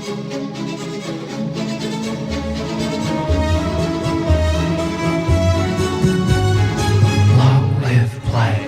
Long live play.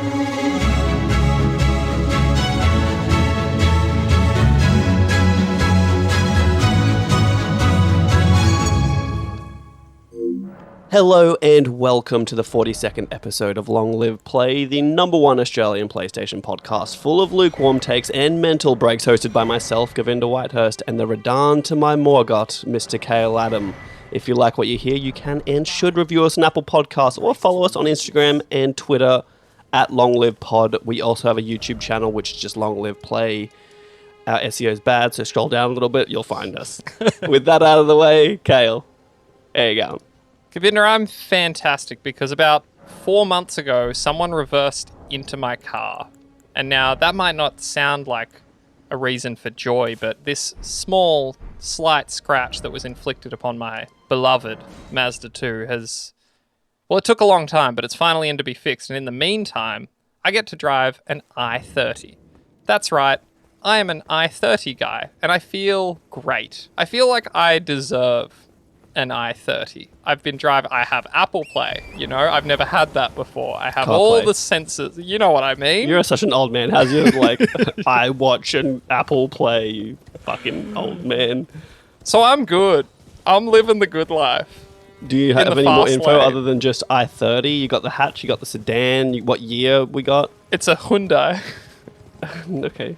Hello and welcome to the 42nd episode of Long Live Play, the number one Australian PlayStation podcast full of lukewarm takes and mental breaks, hosted by myself, Govinda Whitehurst, and the Redan to my Morgoth, Mr. Khayl Adam. If you like what you hear, you can and should review us on Apple Podcasts or follow us on Instagram and Twitter at Long Live Pod. We also have a YouTube channel, which is just Long Live Play. Our SEO is bad, so scroll down a little bit, you'll find us. With that out of the way, Khayl, there you go. Govinda, I'm fantastic because about 4 months ago, someone reversed into my car. And now that might not sound like a reason for joy, but this small, slight scratch that was inflicted upon my beloved Mazda 2 has... Well, it took a long time, but it's finally in to be fixed. And in the meantime, I get to drive an i30. That's right, I am an i30 guy, and I feel great. I feel like I deserve an i30. I have Apple Play, you know, I've never had that before. I have all the sensors, you know what I mean? You're such an old man, has you? Like, I watch an Apple Play, you fucking old man. So I'm good. I'm living the good life. Do you have any more info other than just i30? You got the hatch, you got the sedan, what year we got? It's a Hyundai. Okay.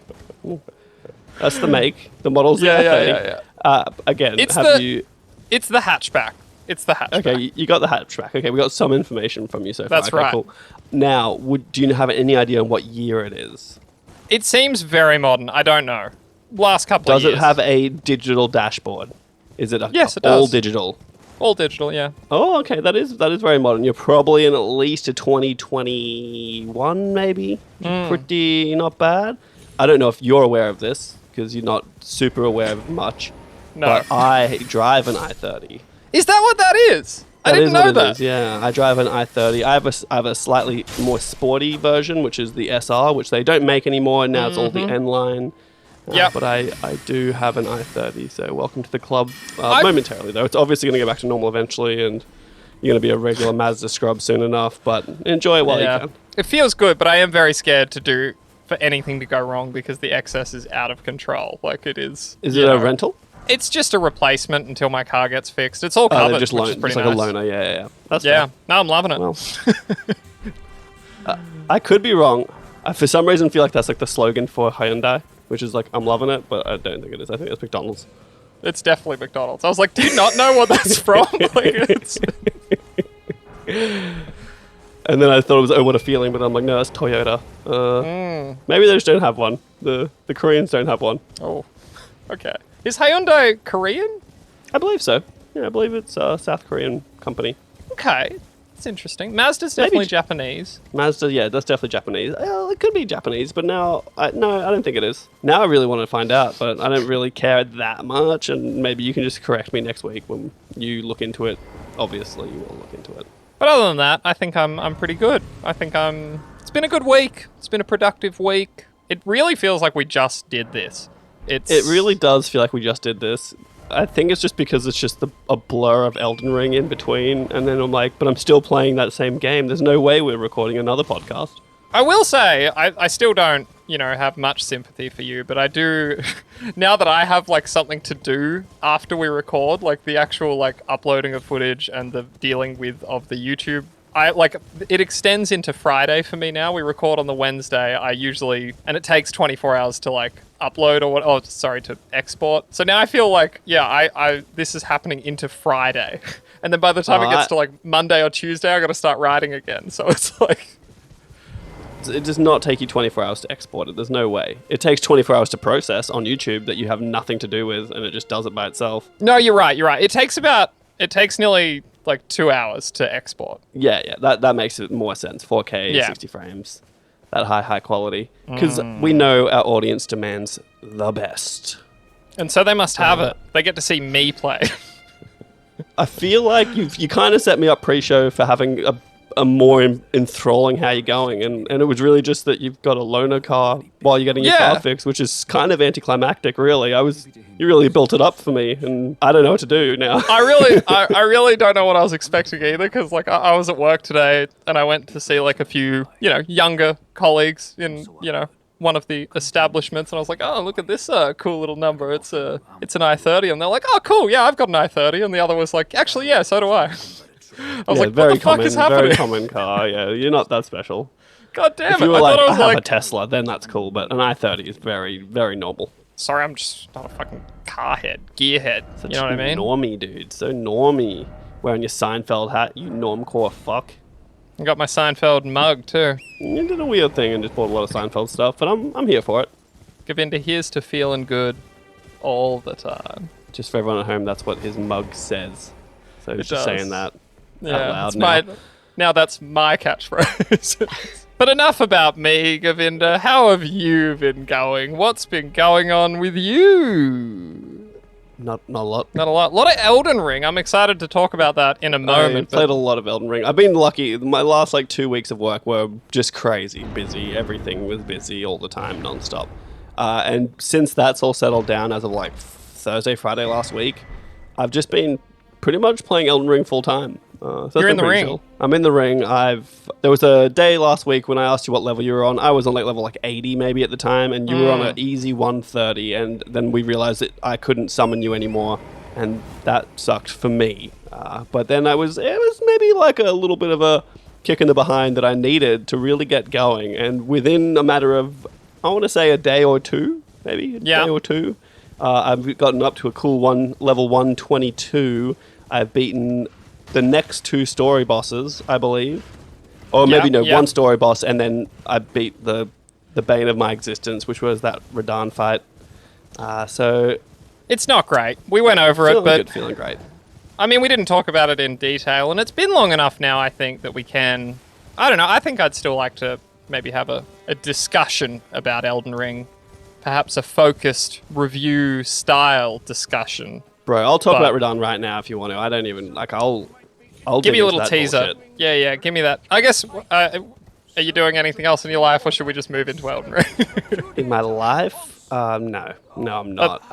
That's the make. The model's the i30. Again, It's the hatchback. Okay, you got the hatchback. Okay, we got some information from you so far. That's right. Cool. Now, do you have any idea on what year it is? It seems very modern. I don't know. Last couple of years. Does it have a digital dashboard? Is it Yes, it all does. digital? All digital, yeah. Oh, okay. That is very modern. You're probably in at least a 2021, maybe. Pretty not bad. I don't know if you're aware of this because you're not super aware of much. No. But I drive an i30. Is that what that is? I didn't know that. Is, yeah, I drive an i30. I have a slightly more sporty version, which is the SR, which they don't make anymore. Now it's all the N-line. Yeah. But I do have an i30, so welcome to the club. Momentarily, though. It's obviously going to go back to normal eventually, and you're going to be a regular Mazda scrub soon enough, but enjoy it while you can. It feels good, but I am very scared for anything to go wrong because the excess is out of control. Like it is. Is it a rental? It's just a replacement until my car gets fixed. It's all covered, just which is pretty like nice. a loaner, yeah. That's yeah. fair. No, I'm loving it. Well, I could be wrong. I, for some reason, feel like that's like the slogan for Hyundai, which is like, I'm loving it, but I don't think it is. I think it's McDonald's. It's definitely McDonald's. I was like, do you not know what that's from? And then I thought it was Oh What a Feeling, but I'm like, no, that's Toyota. Maybe they just don't have one. The Koreans don't have one. Oh, okay. Is Hyundai Korean? I believe so. Yeah, I believe it's a South Korean company. Okay, that's interesting. Mazda's definitely Japanese. Mazda, yeah, that's definitely Japanese. It could be Japanese, but now, no, I don't think it is. Now I really want to find out, but I don't really care that much, and maybe you can just correct me next week when you look into it. Obviously, you will look into it. But other than that, I think I'm pretty good. It's been a good week. It's been a productive week. It really feels like we just did this. It really does feel like we just did this. I think it's just because it's just a blur of Elden Ring in between, and then I'm like, but I'm still playing that same game. There's no way we're recording another podcast. I will say, I still don't, have much sympathy for you, but I do, now that I have, something to do after we record, the actual, uploading of footage and the dealing with of the YouTube, it extends into Friday for me now. We record on the Wednesday. And it takes 24 hours to, upload to export. So now I feel this is happening into Friday. And then by the time it gets to, Monday or Tuesday, I got to start writing again. So it's It does not take you 24 hours to export it. There's no way. It takes 24 hours to process on YouTube that you have nothing to do with, and it just does it by itself. No, you're right. It takes nearly 2 hours to export. Yeah, that makes it more sense. 4K, 60 frames, that high quality. Because we know our audience demands the best. And so they must have it. They get to see me play. I feel like you kind of set me up pre-show for having are more enthralling how you're going. And it was really just that you've got a loaner car while you're getting your car fixed, which is kind of anticlimactic, really. You really built it up for me, and I don't know what to do now. I really don't know what I was expecting either, because like I was at work today and I went to see like a few, younger colleagues in, one of the establishments, and I was like, oh, look at this cool little number. It's an i30, and they're like, oh, cool, yeah, I've got an i30, and the other was like, actually, yeah, so do I. I was like, what the fuck is happening? Very common car, yeah. You're not that special. God damn it. If you were I have a Tesla, then that's cool, but an i30 is very, very normal. Sorry, I'm just not a fucking car head, gear head. Such you know what I mean? Normie, dude. So normie. Wearing your Seinfeld hat, you normcore fuck. I got my Seinfeld mug too. You did a weird thing and just bought a lot of Seinfeld stuff, but I'm here for it. Govinda, here's to feeling good all the time. Just for everyone at home, that's what his mug says. So he's just saying that out loud now that's my catchphrase. But enough about me, Govinda. How have you been going? What's been going on with you? Not a lot. Not a lot. A lot of Elden Ring. I'm excited to talk about that in a moment. I played a lot of Elden Ring. I've been lucky. My last 2 weeks of work were just crazy busy. Everything was busy all the time, nonstop. And since that's all settled down as of Thursday, Friday last week, I've just been pretty much playing Elden Ring full time. So You're in the ring. Chill. I'm in the ring. There was a day last week when I asked you what level you were on. I was on level 80 maybe at the time, and you were on an easy 130. And then we realized that I couldn't summon you anymore, and that sucked for me. But then it was maybe a little bit of a kick in the behind that I needed to really get going. And within a matter of, I want to say a day or two, maybe day or two, I've gotten up to a cool level 122. I've beaten the next 2 story bosses, I believe. Or maybe one story boss, and then I beat the bane of my existence, which was that Radahn fight. So it's not great. We went over it, but feeling great. I mean, we didn't talk about it in detail, and it's been long enough now, I think, that we can... I don't know, I think I'd still like to maybe have a discussion about Elden Ring. Perhaps a focused review-style discussion. Bro, I'll talk about Radahn right now if you want to. I don't even... I'll give me a little teaser. Bullshit. Yeah, give me that. I guess, are you doing anything else in your life, or should we just move into Elden Ring? In my life? No, I'm not.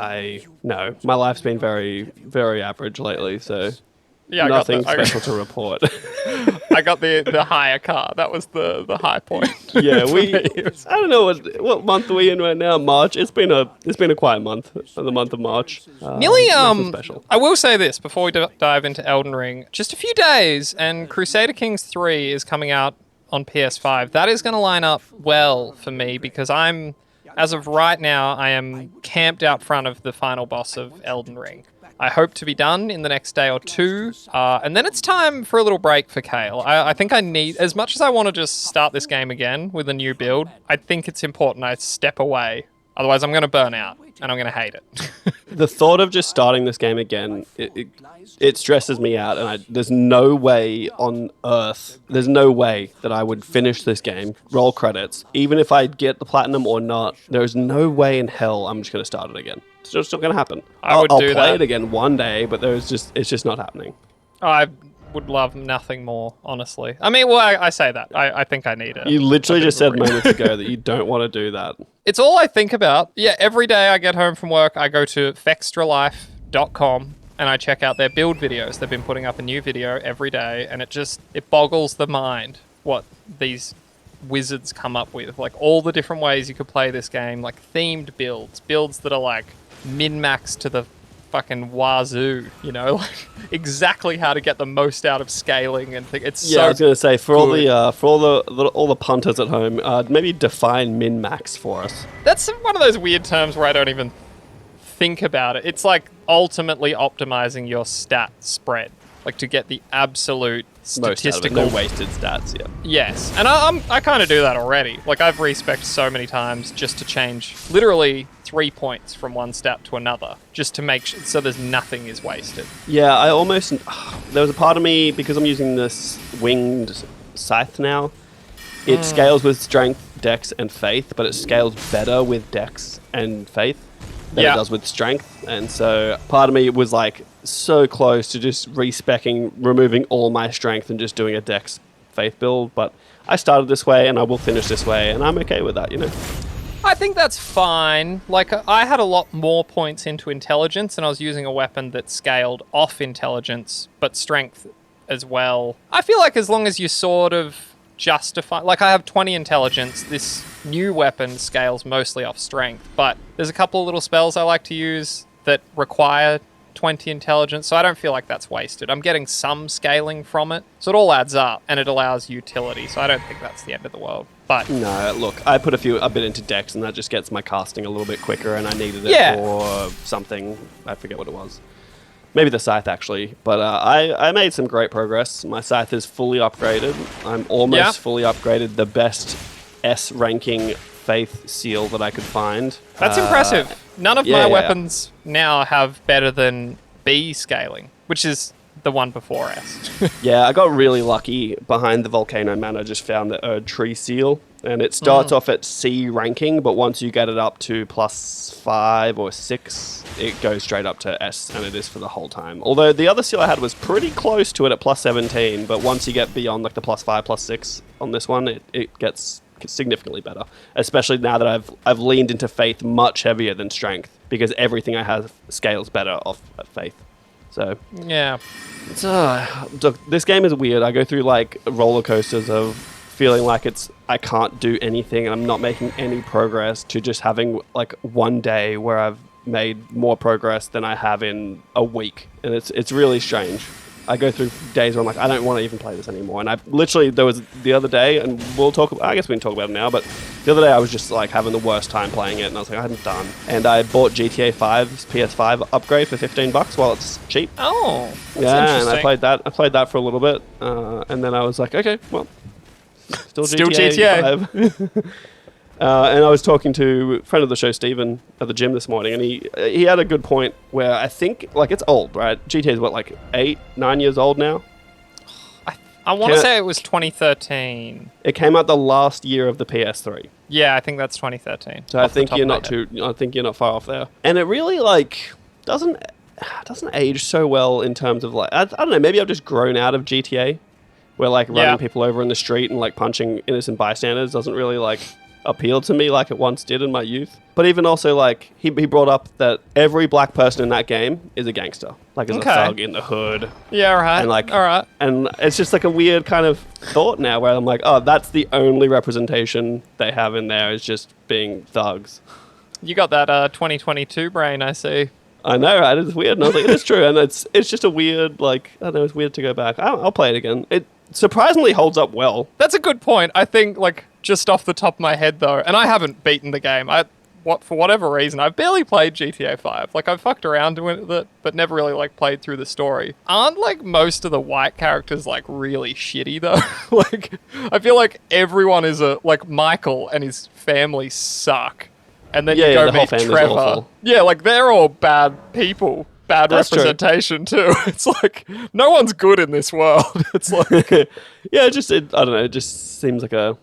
No, my life's been very, very average lately, so nothing special to report. I got the higher car. That was the high point. Yeah, I don't know what month are we in right now. March. It's been a quiet month. The month of March. Nearly. Special. I will say this before we dive into Elden Ring. Just a few days, and Crusader Kings 3 is coming out on PS5. That is going to line up well for me because as of right now, I am camped out front of the final boss of Elden Ring. I hope to be done in the next day or two, and then it's time for a little break for Khayl. I think I need, as much as I want to just start this game again with a new build, I think it's important I step away. Otherwise, I'm going to burn out, and I'm going to hate it. The thought of just starting this game again, it stresses me out, and there's no way on earth, there's no way that I would finish this game, roll credits, even if I get the platinum or not, there's no way in hell I'm just going to start it again. It's just not going to happen. I'll play it again one day, but it's just not happening. I would love nothing more, honestly. I mean, well, I say that. I think I need it. You literally just said moments ago that you don't want to do that. It's all I think about. Yeah, every day I get home from work, I go to fextralife.com and I check out their build videos. They've been putting up a new video every day, and it boggles the mind what these wizards come up with. All the different ways you could play this game, themed builds that are min-max to the fucking wazoo, exactly how to get the most out of scaling and it's I was gonna say for all the punters at home, maybe define min-max for us. That's one of those weird terms where I don't even think about it. It's ultimately optimizing your stat spread, to get the absolute statistical no wasted stats. Yeah. Yes, and I kind of do that already. I've respec'd so many times just to change literally 3 points from one stat to another, just to make sure so there's nothing is wasted. Yeah, I almost there was a part of me, because I'm using this winged scythe now. It scales with strength, dex, and faith, but it scales better with dex and faith than it does with strength. And so part of me was so close to just respecking, removing all my strength and just doing a dex Faith build, but I started this way and I will finish this way, and I'm okay with that, you know? I think that's fine. Like, I had a lot more points into intelligence, and I was using a weapon that scaled off intelligence, but strength as well. I feel like as long as you sort of justify... Like, I have 20 intelligence. This new weapon scales mostly off strength, but there's a couple of little spells I like to use that require 20 intelligence, so I don't feel like that's wasted. I'm getting some scaling from it, so it all adds up, and it allows utility, so I don't think that's the end of the world. But no, look, I put a bit into Dex, and that just gets my casting a little bit quicker, and I needed it for something. I forget what it was. Maybe the Scythe, actually. But I made some great progress. My Scythe is fully upgraded. I'm almost fully upgraded. The best S ranking Faith seal that I could find. That's impressive. None of my weapons now have better than B scaling, which is the one before S. Yeah, I got really lucky behind the Volcano Man. I just found the Erd Tree seal, and it starts off at C ranking, but once you get it up to +5 or 6, it goes straight up to S, and it is for the whole time. Although the other seal I had was pretty close to it at +17, but once you get beyond like the +5, +6 on this one, it gets significantly better, especially now that I've leaned into Faith much heavier than Strength, because everything I have scales better off at Faith. So yeah, look, this game is weird. I go through like roller coasters of feeling like I can't do anything and I'm not making any progress, to just having like one day where I've made more progress than I have in a week, and it's really strange. I go through days where I'm like, I don't want to even play this anymore. And there was the other day, and I guess we can talk about it now, but the other day I was just like having the worst time playing it, and I was like, I'm done. And I bought GTA 5's PS5 upgrade for $15 while it's cheap. Oh, that's interesting. And I played that for a little bit, and then I was like, okay, well, still GTA 5. And I was talking to a friend of the show, Steven, at the gym this morning, and he had a good point where I think, like, it's old, right? GTA is what, like 8, 9 years old now? I want to say it was 2013. It came out the last year of the PS3. Yeah, I think that's 2013. So I think you're not far off there. And it really, like, doesn't age so well in terms of, like, I don't know, maybe I've just grown out of GTA, where, like, running people over in the street and, like, punching innocent bystanders doesn't really, like, appeal to me like it once did in my youth. But even also, like, he brought up that every black person in that game is a gangster, like as a thug in the hood. Yeah, right. And like, all right. And it's just like a weird kind of thought now where I'm like, oh, that's the only representation they have in there, is just being thugs. You got that 2022 brain, I see. I know, right? It's weird. And I was like, it is true. And it's just a weird, like, I don't know, it's weird to go back. I'll play it again. It surprisingly holds up well. That's a good point. I think, like, just off the top of my head, though, and I haven't beaten the game. For whatever reason, I've barely played GTA 5. Like, I've fucked around with it, but never really, like, played through the story. Aren't, like, most of the white characters, like, really shitty, though? Like, I feel like everyone is like, Michael and his family suck. And then you go meet Trevor. Awful. Yeah, like, they're all bad people. Bad That's representation true. Too. It's like no one's good in this world. It's like I don't know. It just seems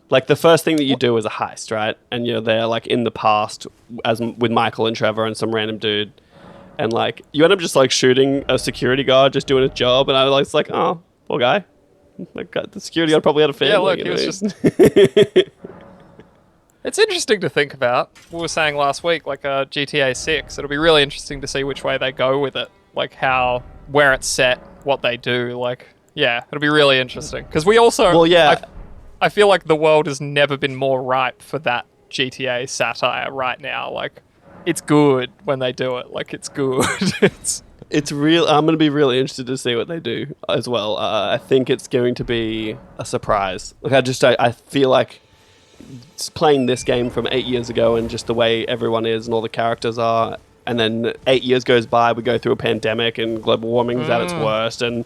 like the first thing that you do is a heist, right? And you're there like in the past as with Michael and Trevor and some random dude, and like you end up just like shooting a security guard just doing his job, and I was like, oh, poor guy. Like, the security guard probably had a family. Yeah, look, he was just. It's interesting to think about. We were saying last week, like GTA 6, it'll be really interesting to see which way they go with it. Like where it's set, what they do. Like, yeah, it'll be really interesting. Because we also... Well, yeah. I feel like the world has never been more ripe for that GTA satire right now. Like, it's good when they do it. Like, it's good. It's real. I'm going to be really interested to see what they do as well. I think it's going to be a surprise. Like, I feel like playing this game from 8 years ago and just the way everyone is and all the characters are, and then 8 years goes by, we go through a pandemic and global warming is at its worst, and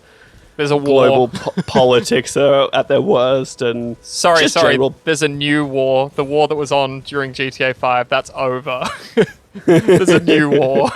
there's a global politics are at their worst, and sorry, there's a new war. The war that was on during GTA 5, that's over. There's a new war.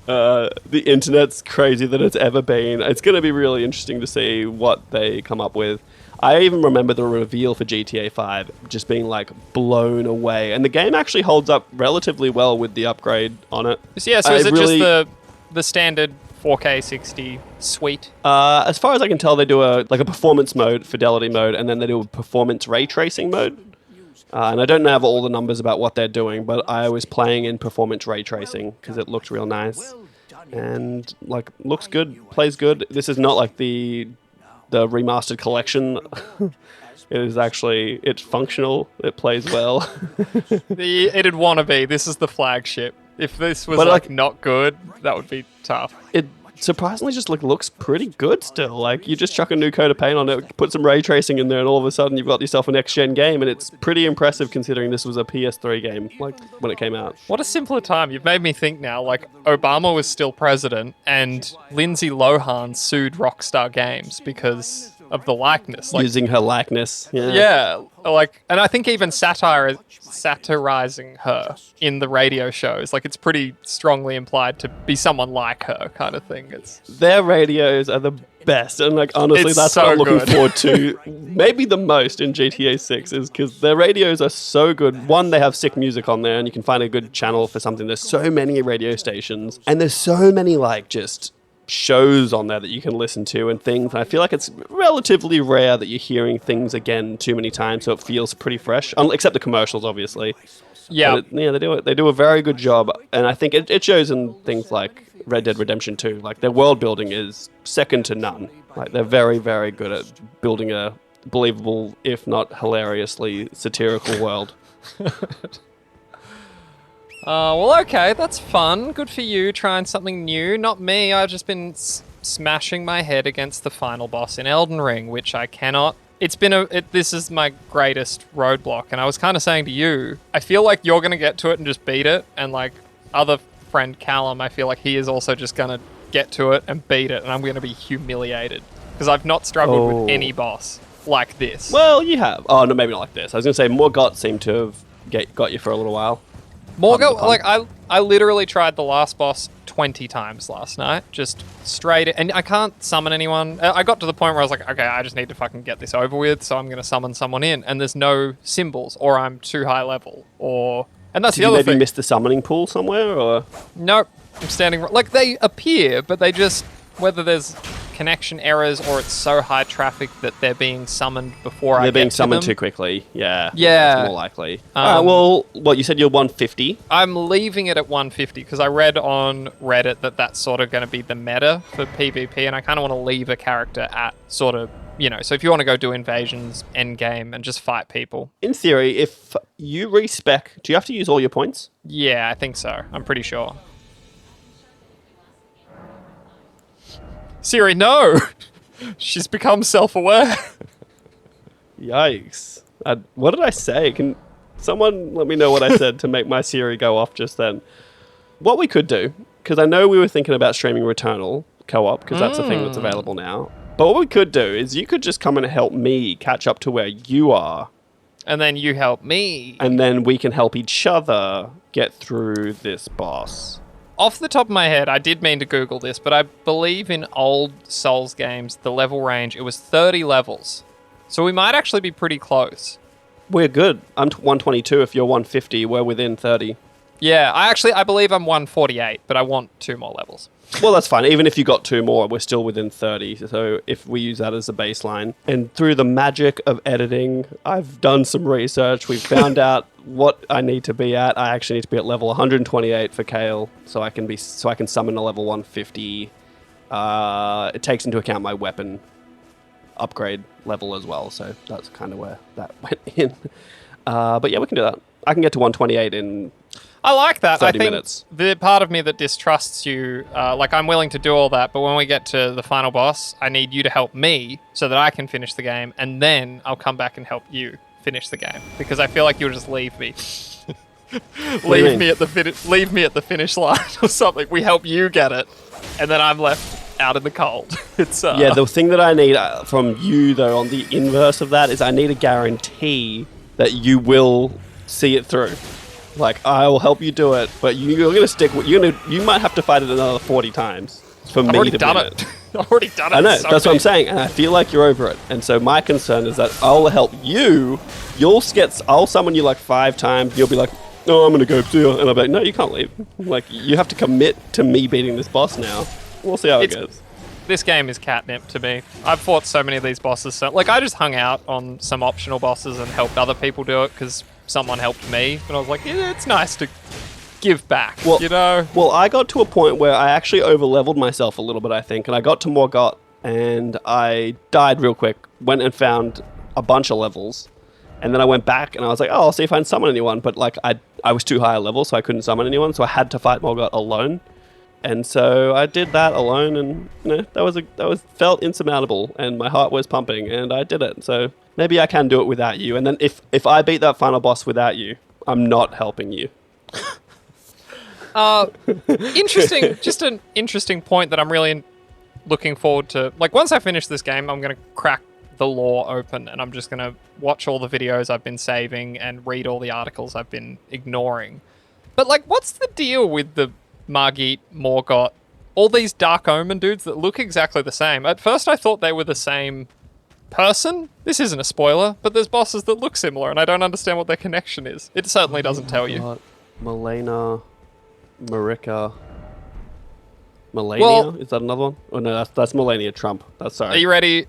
The internet's crazy than it's ever been. It's going to be really interesting to see what they come up with. I even remember the reveal for GTA 5 just being like blown away, and the game actually holds up relatively well with the upgrade on it. Yeah, so is it just the standard 4K 60, sweet. As far as I can tell, they do a performance mode, fidelity mode, and then they do a performance ray tracing mode. And I don't have all the numbers about what they're doing, but I was playing in performance ray tracing because it looked real nice. And looks good, plays good. This is not like the remastered collection. It's functional. It plays well. It'd want to be. This is the flagship. If this was not good, that would be tough. It surprisingly just looks pretty good still. Like, you just chuck a new coat of paint on it, put some ray tracing in there, and all of a sudden you've got yourself a next-gen game, and it's pretty impressive considering this was a PS3 game, when it came out. What a simpler time. You've made me think now, Obama was still president, and Lindsay Lohan sued Rockstar Games because of the likeness. Using her likeness. Yeah. And I think even satirizing her in the radio shows, it's pretty strongly implied to be someone like her kind of thing. Their radios are the best, and honestly, that's so what I'm looking good. forward to. Maybe the most in GTA 6 is because their radios are so good. One, they have sick music on there, and you can find a good channel for something. There's so many radio stations, and there's so many just shows on there that you can listen to and things. And I feel like it's relatively rare that you're hearing things again too many times, so it feels pretty fresh. Except the commercials, obviously. Yeah. They do it. They do a very good job, and I think it shows in things like Red Dead Redemption 2. Their world building is second to none. They're very, very good at building a believable, if not hilariously satirical world. Well, okay, that's fun. Good for you, trying something new. Not me. I've just been smashing my head against the final boss in Elden Ring, which I cannot. This is my greatest roadblock, and I was kind of saying to you, I feel like you're going to get to it and just beat it, and other friend Callum, I feel like he is also just going to get to it and beat it, and I'm going to be humiliated, because I've not struggled with any boss like this. Well, you have. Oh, no, maybe not like this. I was going to say, Morgott seemed to have got you for a little while. Morgott, I literally tried the last boss 20 times last night, just straight, and I can't summon anyone. I got to the point where I was like, okay, I just need to fucking get this over with, so I'm going to summon someone in, and there's no symbols, or I'm too high level, and that's the other thing. Did you maybe miss the summoning pool somewhere, or? Nope, I'm standing, they appear, but they just, whether there's connection errors or it's so high traffic that they're being summoned before I get to them. They're being summoned too quickly. Yeah. Yeah. That's more likely. Well, what, you said you're 150? I'm leaving it at 150 because I read on Reddit that that's sort of going to be the meta for PvP, and I kind of want to leave a character at sort of, so if you want to go do invasions, end game, and just fight people. In theory, if you respec, do you have to use all your points? Yeah, I think so. I'm pretty sure. Siri, no! She's become self-aware. Yikes. What did I say? Can someone let me know what I said to make my Siri go off just then? What we could do, because I know we were thinking about streaming Returnal co-op, because that's a thing that's available now. But what we could do is you could just come and help me catch up to where you are. And then you help me. And then we can help each other get through this boss. Off the top of my head, I did mean to Google this, but I believe in old Souls games, the level range, it was 30 levels. So we might actually be pretty close. We're good. I'm 122. If you're 150, we're within 30. Yeah, I believe I'm 148, but I want 2 more levels. Well, that's fine. Even if you got 2 more, we're still within 30. So if we use that as a baseline. And through the magic of editing, I've done some research. We've found out what I need to be at. I actually need to be at level 128 for Khayl, so I can summon a level 150. It takes into account my weapon upgrade level as well, so that's kind of where that went in. But yeah, we can do that. I can get to 128 in I like that. 30 I think minutes. The part of me that distrusts you, I'm willing to do all that, but when we get to the final boss, I need you to help me so that I can finish the game, and then I'll come back and help you finish the game, because I feel like you'll just leave me. leave me at the finish line or something. We help you get it, and then I'm left out in the cold. Yeah, the thing that I need from you, though, on the inverse of that, is I need a guarantee that you will see it through. I will help you do it, but you're going to stick. You might have to fight it another 40 times for me to beat it. I've already done it. I know. That's what I'm saying, and I feel like you're over it. And so my concern is that I'll help you. I'll summon you 5 times. You'll be like, "No, I'm going to go too," and I'll be like, "No, you can't leave. You have to commit to me beating this boss now." We'll see how it goes. This game is catnip to me. I've fought so many of these bosses. So, like, I just hung out on some optional bosses and helped other people do it because someone helped me. And I was like, yeah, it's nice to give back, you know? Well, I got to a point where I actually over-leveled myself a little bit, I think. And I got to Morgott and I died real quick. Went and found a bunch of levels. And then I went back and I was like, oh, I'll see if I can summon anyone. But, like, I was too high a level, so I couldn't summon anyone. So I had to fight Morgott alone. And so I did that alone, and that was felt insurmountable, and my heart was pumping, and I did it. So maybe I can do it without you. And then if I beat that final boss without you, I'm not helping you. Interesting. Just an interesting point that I'm really looking forward to. Like, once I finish this game, I'm going to crack the lore open, and I'm just going to watch all the videos I've been saving and read all the articles I've been ignoring. But, like, what's the deal with the Margit, Morgott, all these Dark Omen dudes that look exactly the same? At first I thought they were the same person. This isn't a spoiler, but there's bosses that look similar and I don't understand what their connection is. It certainly doesn't tell you. Malena, Marika, Melania? Well, is that another one? Oh no, that's Melania Trump. That's sorry. Are you ready?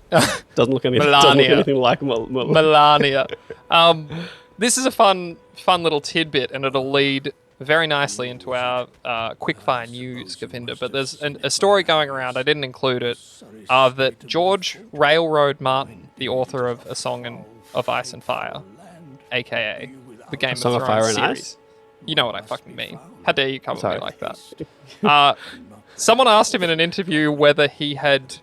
Doesn't look anything like Melania. This is a fun little tidbit, and it'll lead very nicely into our quickfire news, Govinda. But there's a story going around, I didn't include it, that George Railroad Martin, the author of A Song of Ice and Fire, a.k.a. the Game of Thrones Fire and series. Ice? You know what I fucking mean. How dare you come at me like that? Someone asked him in an interview whether he had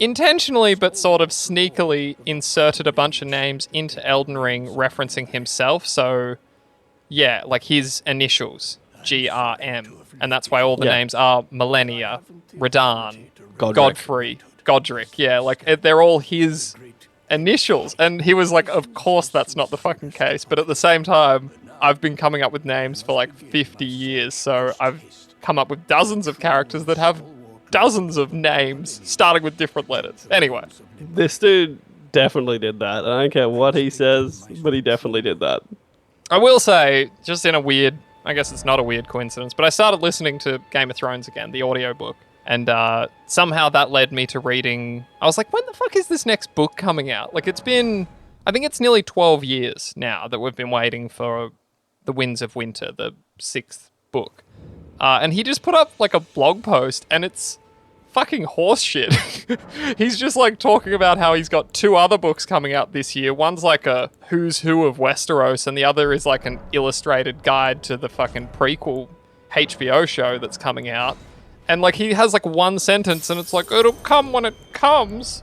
intentionally but sort of sneakily inserted a bunch of names into Elden Ring referencing himself. So, yeah, like his initials, GRM. And that's why all the names are Millennia, Radahn, Godfrey, Godric. Yeah, like they're all his initials. And he was like, of course that's not the fucking case. But at the same time, I've been coming up with names for like 50 years. So I've come up with dozens of characters that have dozens of names starting with different letters. Anyway. This dude definitely did that. I don't care what he says, but he definitely did that. I will say, just in a weird, I guess it's not a weird coincidence, but I started listening to Game of Thrones again, the audiobook, and somehow that led me to reading. I was like, when the fuck is this next book coming out? Like, it's been, I think it's nearly 12 years now that we've been waiting for The Winds of Winter, the 6th book. And he just put up like a blog post, and it's fucking horse shit. He's just like talking about how he's got 2 other books coming out this year. One's like a who's who of Westeros, and the other is like an illustrated guide to the fucking prequel HBO show that's coming out. And like he has like one sentence, and it's like, it'll come when it comes.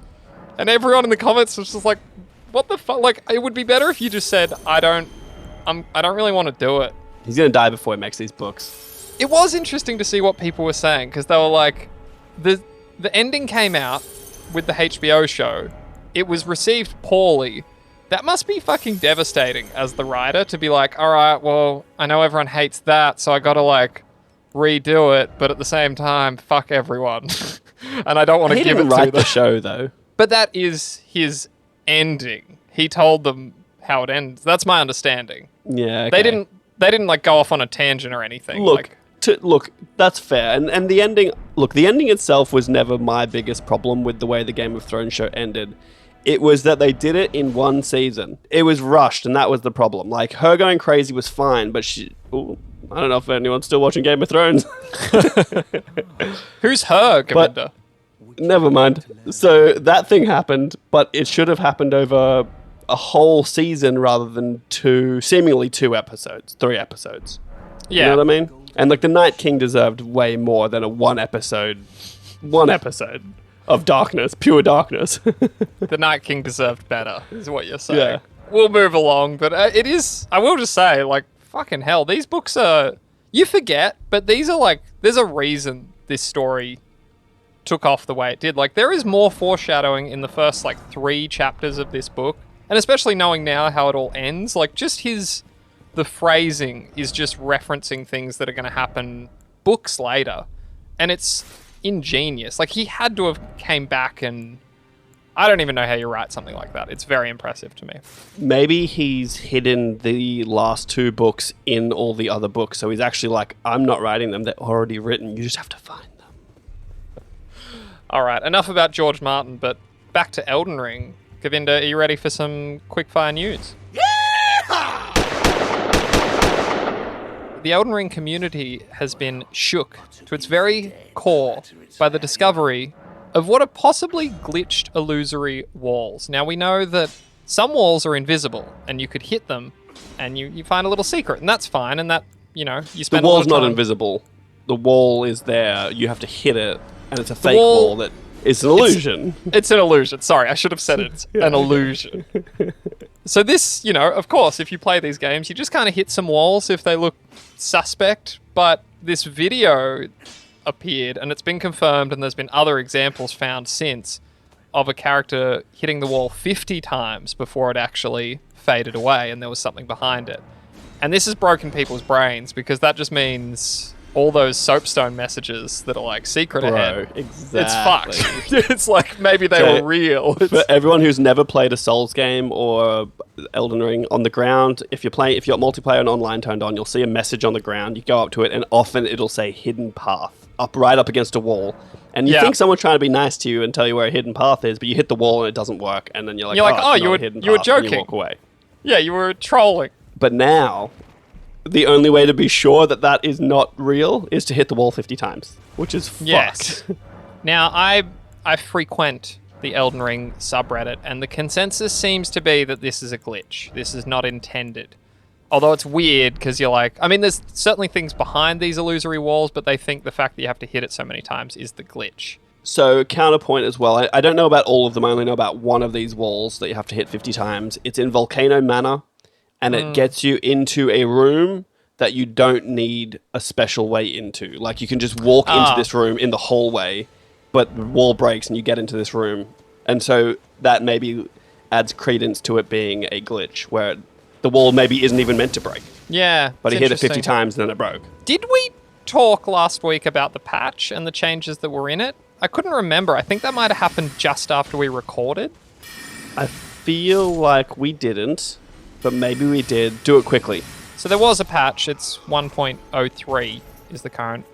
And everyone in the comments was just like, what the fuck? Like, it would be better if you just said, I don't really want to do it. He's gonna die before he makes these books. It was interesting to see what people were saying, because they were like, the ending came out with the HBO show. It was received poorly. That must be fucking devastating as the writer to be like, all right, well, I know everyone hates that, so I gotta like redo it, but at the same time, fuck everyone. And I don't want to give it to them. He didn't write the show though. But that is his ending. He told them how it ends. That's my understanding. Yeah, okay. They didn't like go off on a tangent or anything. Look, that's fair. And the ending, the ending itself was never my biggest problem with the way the Game of Thrones show ended. It was that they did it in one season. It was rushed, and that was the problem. Like, her going crazy was fine, but I don't know if anyone's still watching Game of Thrones. Who's her, Govinda? Never mind. So that thing happened, but it should have happened over a whole season rather than seemingly 2 episodes, 3 episodes. Yeah. You know what I mean? And like the Night King deserved way more than a one episode of darkness, pure darkness. The Night King deserved better, is what you're saying. Yeah. We'll move along, but it is, I will just say, like, fucking hell, these books are, you forget, but these are like, there's a reason this story took off the way it did. Like, there is more foreshadowing in the first like 3 chapters of this book, and especially knowing now how it all ends, like just the phrasing is just referencing things that are going to happen books later. And it's ingenious. Like, he had to have came back, and I don't even know how you write something like that. It's very impressive to me. Maybe he's hidden the last 2 books in all the other books. So he's actually like, I'm not writing them. They're already written. You just have to find them. All right, enough about George Martin, but back to Elden Ring. Govinda, are you ready for some quickfire news? The Elden Ring community has been shook to its very core by the discovery of what are possibly glitched illusory walls. Now, we know that some walls are invisible, and you could hit them, and you find a little secret, and that's fine, and that, you spend The a lot wall's of time... not invisible. The wall is there. You have to hit it, and it's a fake wall that is an illusion. It's an illusion. Sorry, I should have said it's an illusion. So this, of course, if you play these games, you just kind of hit some walls if they look suspect, but this video appeared, and it's been confirmed, and there's been other examples found since of a character hitting the wall 50 times before it actually faded away and there was something behind it. And this has broken people's brains, because that just means all those soapstone messages that are like secret ahead. Exactly. It's fucked. It's like maybe they were real. For everyone who's never played a Souls game or Elden Ring, on the ground, if you're multiplayer and online turned on, you'll see a message on the ground. You go up to it, and often it'll say hidden path right up against a wall. And you think someone's trying to be nice to you and tell you where a hidden path is, but you hit the wall and it doesn't work, and then you're like, you were joking. And you walk away. Yeah, you were trolling. But now, the only way to be sure that that is not real is to hit the wall 50 times, which is fucked. Yes. Now, I frequent the Elden Ring subreddit, and the consensus seems to be that this is a glitch. This is not intended. Although it's weird, because you're like... I mean, there's certainly things behind these illusory walls, but they think the fact that you have to hit it so many times is the glitch. So, counterpoint as well. I don't know about all of them. I only know about one of these walls that you have to hit 50 times. It's in Volcano Manor, and it gets you into a room that you don't need a special way into. Like, you can just walk into this room in the hallway, but the wall breaks and you get into this room. And so that maybe adds credence to it being a glitch, where the wall maybe isn't even meant to break. Yeah. But he hit it 50 times and then it broke. Did we talk last week about the patch and the changes that were in it? I couldn't remember. I think that might have happened just after we recorded. I feel like we didn't, but maybe we did. Do it quickly. So there was a patch. It's 1.03 is the current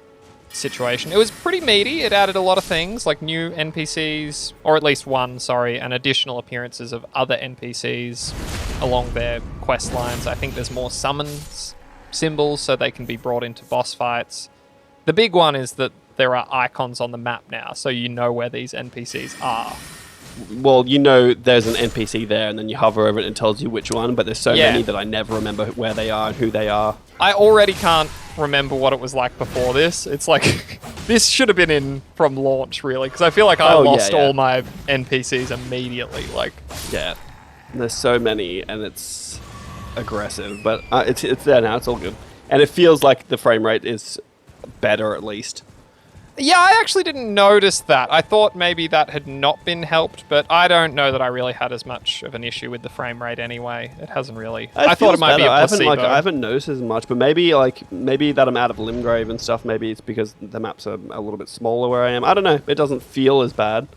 situation. It was pretty meaty. It added a lot of things, like new NPCs, or at least one, and additional appearances of other NPCs along their quest lines. I think there's more summons symbols so they can be brought into boss fights. The big one is that there are icons on the map now, so you know where these NPCs are. Well, there's an NPC there, and then you hover over it and it tells you which one, but there's so many that I never remember where they are and who they are. I already can't remember what it was like before this. It's like, this should have been in from launch, really, because I feel like I lost all my NPCs immediately. Yeah, there's so many, and it's aggressive, but it's there now, it's all good. And it feels like the frame rate is better, at least. Yeah, I actually didn't notice that. I thought maybe that had not been helped, but I don't know that I really had as much of an issue with the frame rate anyway. It hasn't really. I thought it might be a placebo. I haven't noticed as much, but maybe that I'm out of Limgrave and stuff. Maybe it's because the maps are a little bit smaller where I am. I don't know. It doesn't feel as bad.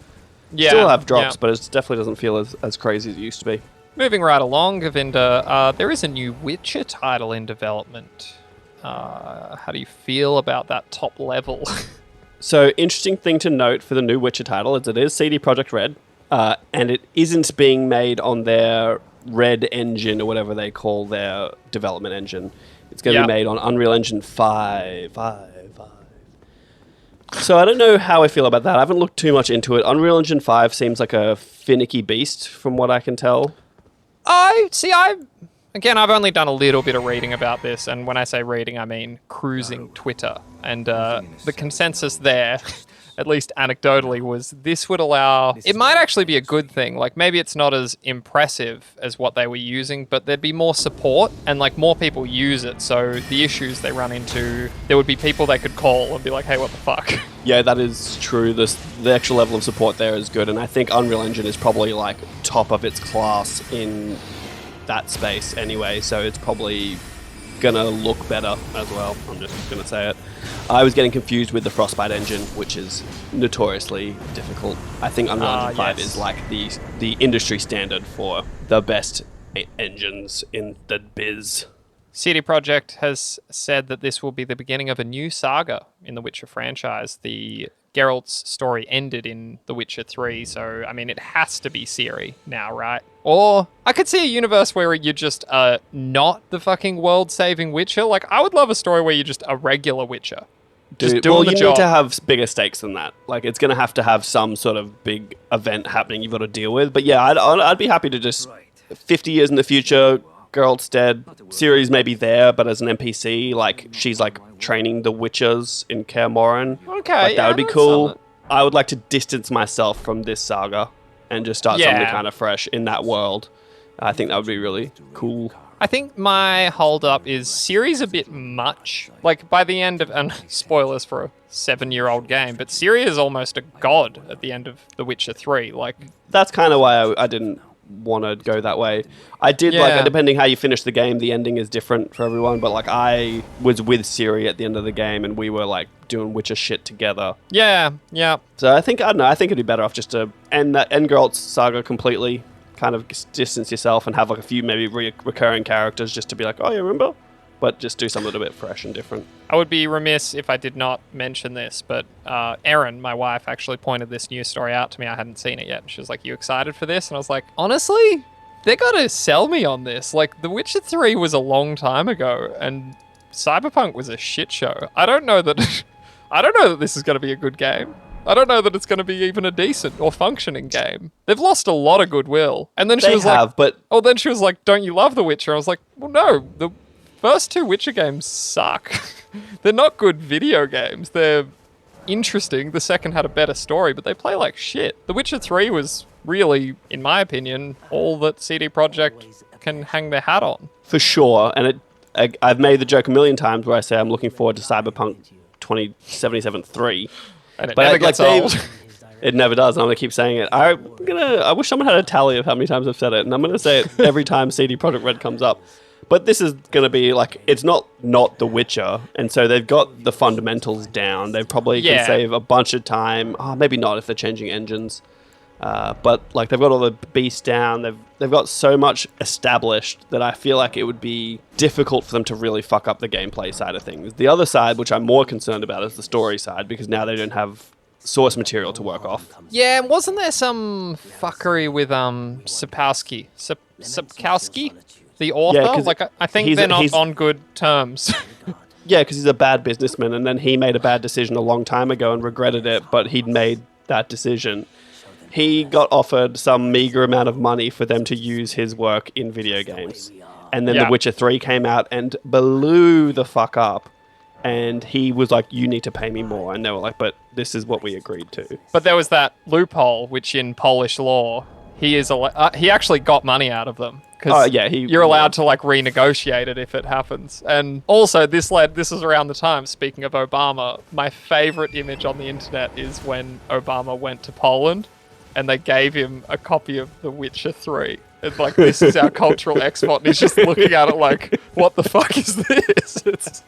Yeah, still have drops, but it definitely doesn't feel as crazy as it used to be. Moving right along, Govinda, there is a new Witcher title in development. How do you feel about that top level? So, interesting thing to note for the new Witcher title is it is CD Projekt Red, and it isn't being made on their Red engine or whatever they call their development engine. It's going to be made on Unreal Engine 5. So, I don't know how I feel about that. I haven't looked too much into it. Unreal Engine 5 seems like a finicky beast from what I can tell. Again, I've only done a little bit of reading about this, and when I say reading, I mean cruising Twitter. And the consensus there, at least anecdotally, was this would allow... It might actually be a good thing. Like, maybe it's not as impressive as what they were using, but there'd be more support, and, more people use it. So the issues they run into, there would be people they could call and be like, hey, what the fuck? Yeah, that is true. The extra level of support there is good, and I think Unreal Engine is probably, top of its class in that space anyway, so it's probably gonna look better as well. I'm just gonna say it. I was getting confused with the Frostbite engine, which is notoriously difficult. I think Unreal Engine 5 is the industry standard for the best engines in the biz. CD Projekt has said that this will be the beginning of a new saga in the Witcher franchise. The Geralt's story ended in The Witcher 3, so, I mean, it has to be Ciri now, right? Or I could see a universe where you're just not the fucking world-saving Witcher. Like, I would love a story where you're just a regular Witcher. Just Dude, doing well, the you job. need to have bigger stakes than that. Like, it's going to have some sort of big event happening you've got to deal with. But yeah, I'd be happy to just 50 years in the future, Geralt's dead, Ciri's maybe there, but as an NPC, like, she's, like, training the Witchers in Kaer Morhen. Okay, like, that would be that's cool. solid. I would like to distance myself from this saga and just start something kind of fresh in that world. I think that would be really cool. I think my hold-up is Ciri's a bit much. Like, by the end of... And spoilers for a 7-year-old game, but Ciri is almost a god at the end of The Witcher 3. Like, that's kind of why I didn't want to go that way. I did like, depending how you finish the game, the ending is different for everyone, but like I was with Ciri at the end of the game and we were like doing Witcher shit together. Yeah. So I think it'd be better off just to end Geralt's saga completely, kind of distance yourself and have like a few maybe recurring characters just to be like, oh, you remember? But just do something a bit fresh and different. I would be remiss if I did not mention this, but Erin, my wife, actually pointed this news story out to me. I hadn't seen it yet. She was like, you excited for this? And I was like, honestly, they got to sell me on this. Like, The Witcher 3 was a long time ago, and Cyberpunk was a shit show. I don't know that this is going to be a good game. I don't know that it's going to be even a decent or functioning game. They've lost a lot of goodwill. And then she was like, don't you love The Witcher? I was like, well, no, the first 2 Witcher games suck. They're not good video games. They're interesting. The second had a better story, but they play like shit. The Witcher 3 was really, in my opinion, all that CD Projekt can hang their hat on. For sure. And I've made the joke a million times where I say I'm looking forward to Cyberpunk 2077 3. And it never gets old. It never does. I'm going to keep saying it. I wish someone had a tally of how many times I've said it. And I'm going to say it every time CD Projekt Red comes up. But this is going to be like, it's not The Witcher. And so they've got the fundamentals down. They probably can save a bunch of time. Oh, maybe not if they're changing engines. But like they've got all the beasts down. They've got so much established that I feel like it would be difficult for them to really fuck up the gameplay side of things. The other side, which I'm more concerned about, is the story side, because now they don't have source material to work off. Yeah, and wasn't there some fuckery with Sapkowski? Sapkowski? The author? Yeah, I think they're not on good terms. Yeah, because he's a bad businessman, and then he made a bad decision a long time ago and regretted it, but he'd made that decision. He got offered some meager amount of money for them to use his work in video games. And then The Witcher 3 came out and blew the fuck up. And he was like, you need to pay me more. And they were like, but this is what we agreed to. But there was that loophole, which in Polish law, he actually got money out of them. Because you're allowed to like renegotiate it if it happens. And also this is around the time, speaking of Obama, my favorite image on the internet is when Obama went to Poland and they gave him a copy of The Witcher 3. It's like, this is our cultural export. And he's just looking at it like, what the fuck is this?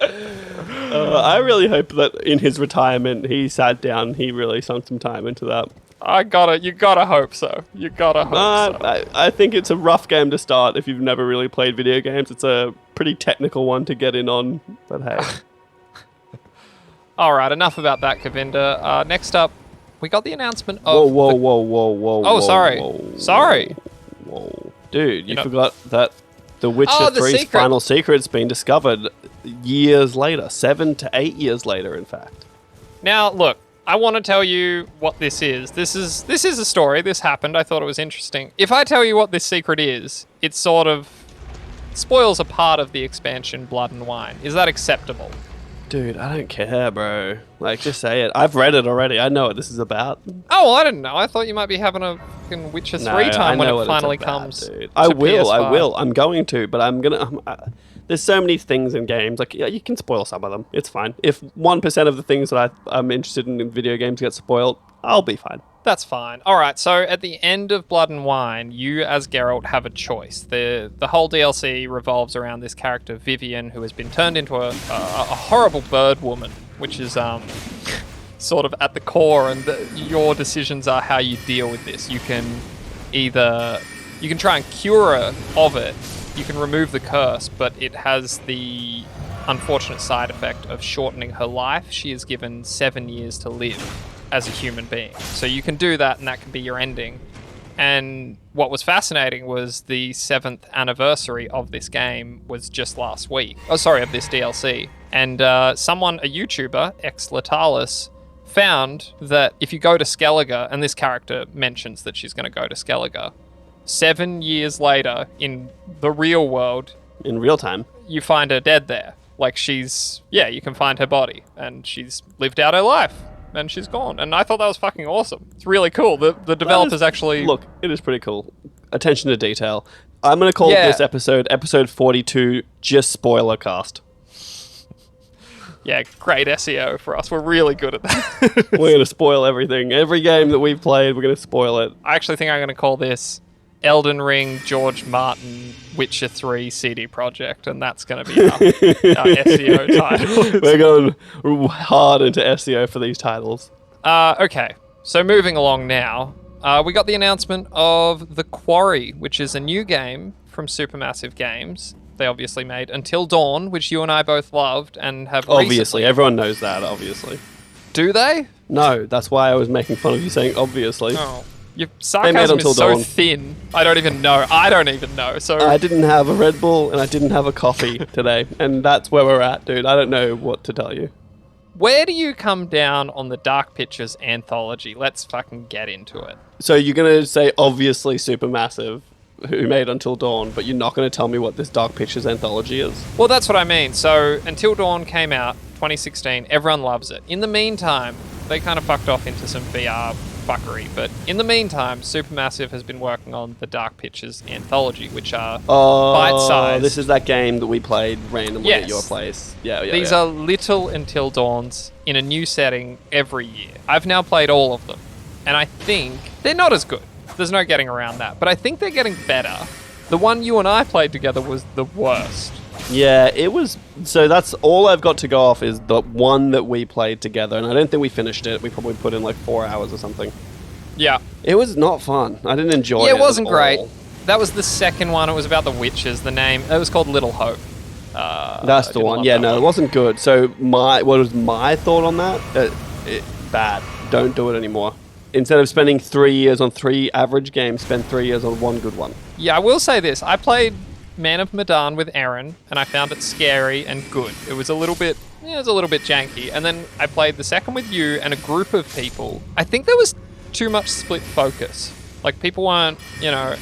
I really hope that in his retirement, he sat down, he really sunk some time into that. You gotta hope so. So. I think it's a rough game to start if you've never really played video games. It's a pretty technical one to get in on, but hey. All right, enough about that, Govinda. Next up, we got the announcement of... Whoa. Sorry. Whoa. Dude, you forgot that The Witcher 3's final secret's been discovered years later. 7 to 8 years later, in fact. Now, look. I want to tell you what this is. This is a story. This happened. I thought it was interesting. If I tell you what this secret is, it sort of spoils a part of the expansion Blood and Wine. Is that acceptable? Dude, I don't care, bro. Like, just say it. I've read it already. I know what this is about. Oh, well, I didn't know. I thought you might be having a fucking Witcher 3 time when it finally comes. Dude. I will. I'm going to, but I'm going to... There's so many things in games. Like, yeah, you can spoil some of them. It's fine. If 1% of the things that I'm interested in video games get spoiled, I'll be fine. That's fine. All right, so at the end of Blood and Wine, you as Geralt have a choice. The whole DLC revolves around this character, Vivian, who has been turned into a horrible bird woman, which is sort of at the core, and your decisions are how you deal with this. You can try and cure her of it. you can remove the curse, but it has the unfortunate side effect of shortening her life. She is given 7 years to live as a human being. So you can do that, and that can be your ending. And what was fascinating was the 7th anniversary of this game was just last week. Of this DLC. And someone, a YouTuber, ex-Latalis, found that if you go to Skellige, and this character mentions that she's going to go to Skellige, 7 years later, in the real world... In real time. You find her dead there. Like you can find her body, and she's lived out her life. And she's gone. And I thought that was fucking awesome. It's really cool. The developers actually... Look, it is pretty cool. Attention to detail. I'm going to call this episode 42, just spoiler cast. Yeah, great SEO for us. We're really good at that. We're going to spoil everything. Every game that we've played, we're going to spoil it. I actually think I'm going to call this Elden Ring, George Martin, Witcher 3 CD Projekt, and that's going to be our SEO title. We're going hard into SEO for these titles. Okay, so moving along now, we got the announcement of The Quarry, which is a new game from Supermassive Games. They obviously made Until Dawn, which you and I both loved and have Obviously, everyone knows that, obviously. Do they? No, that's why I was making fun of you saying obviously. Oh. Your sarcasm is so thin. I don't even know. So I didn't have a Red Bull and I didn't have a coffee today, and that's where we're at, dude. I don't know what to tell you. Where do you come down on the Dark Pictures anthology? Let's fucking get into it. So you're going to say obviously Supermassive, who made Until Dawn, but you're not going to tell me what this Dark Pictures anthology is? Well, that's what I mean. So Until Dawn came out 2016. Everyone loves it. In the meantime, they kind of fucked off into some VR fuckery, but in the meantime, Supermassive has been working on the Dark Pictures anthology, which are bite-sized. This is that game that we played randomly at your place. These are little Until Dawns in a new setting every year. I've now played all of them, and I think they're not as good. There's no getting around that, but I think they're getting better. The one you and I played together was the worst. Yeah, it was... So that's all I've got to go off is the one that we played together, and I don't think we finished it. We probably put in like 4 hours or something. Yeah. It was not fun. I didn't enjoy it. Yeah, it wasn't great. That was the second one. It was about the witches. The name... It was called Little Hope. That's the one. Yeah, no, it wasn't good. So what was my thought on that? Bad. Don't do it anymore. Instead of spending 3 years on 3 average games, spend 3 years on one good one. Yeah, I will say this. I played Man of Medan with Aaron, and I found it scary and good. It was a little bit janky. And then I played the second with you and a group of people. I think there was too much split focus. Like, people weren't,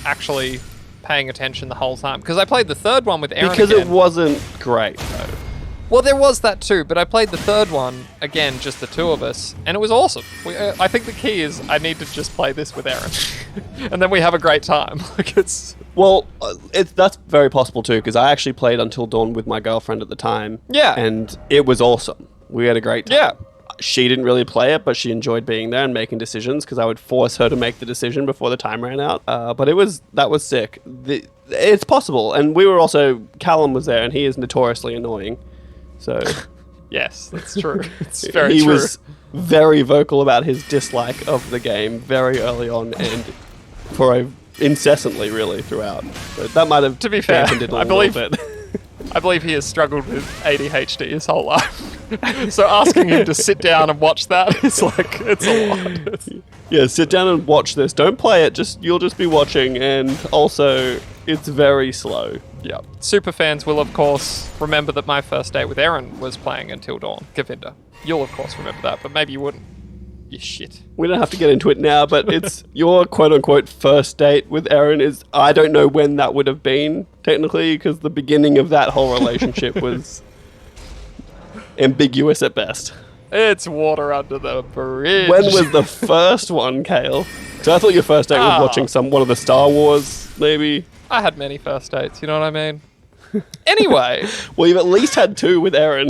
actually paying attention the whole time. Because I played the third one with Aaron Because again. it wasn't great, though. Well, there was that too, but I played the third one, again, just the two of us, and it was awesome. I think the key is I need to just play this with Aaron, and then we have a great time. That's very possible too, because I actually played Until Dawn with my girlfriend at the time. Yeah. And it was awesome. We had a great time. Yeah. She didn't really play it, but she enjoyed being there and making decisions, because I would force her to make the decision before the time ran out. But that was sick. It's possible, and Callum was there, and he is notoriously annoying. So, yes, that's true. It's very true. He was very vocal about his dislike of the game very early on, and incessantly, really, throughout. So that might have, to be fair, I bit. I believe he has struggled with ADHD his whole life. So asking him to sit down and watch that is like, it's a lot. Yeah, sit down and watch this. Don't play it. You'll just be watching, and also it's very slow. Yeah. Super fans will, of course, remember that my first date with Erin was playing Until Dawn, Govinda. You'll, of course, remember that, but maybe you wouldn't. You shit. We don't have to get into it now, but it's your quote-unquote first date with Erin is... I don't know when that would have been, technically, because the beginning of that whole relationship was ambiguous at best. It's water under the bridge. When was the first one, Khayl? So I thought your first date was watching one of the Star Wars, maybe. I had many first dates, you know what I mean? Anyway. Well, you've at least had 2 with Erin.